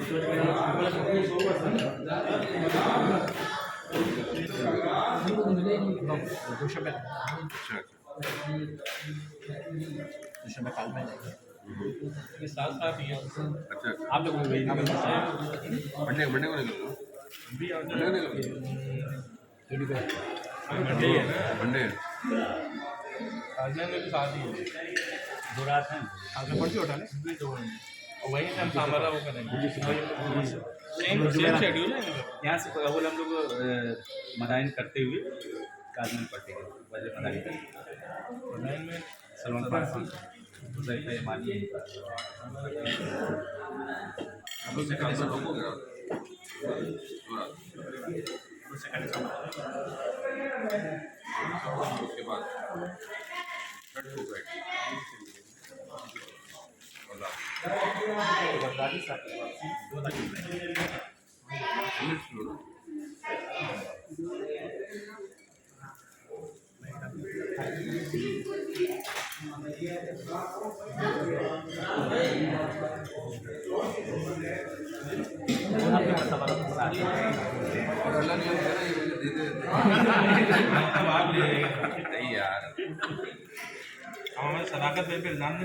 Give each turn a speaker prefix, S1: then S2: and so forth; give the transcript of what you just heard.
S1: अच्छा
S2: ये साथ साथ ही है।
S1: अच्छा अच्छा
S2: आप लोग मंडे को निकल
S1: मंडे को निकल लो मंडे को निकल
S2: मंडे ही है ना,
S1: मंडे
S2: साधना में भी साथ ही है।
S3: दो रात है
S2: आपने कौन सी होटल है? और वहीं से हम सामारा वो करेंगे, सेम शेड्यूल है।
S3: यहाँ से राहुल हम लोग मदाइन करते हुए काजमन पट्टी के वजह मदाइन करते
S2: ऑनलाइन में
S3: सलमान पार्क हुजैफा यमानी
S1: उससे काम तो हो गया उसके बाद
S2: नहीं यार, हमारे सदाकत पे नाम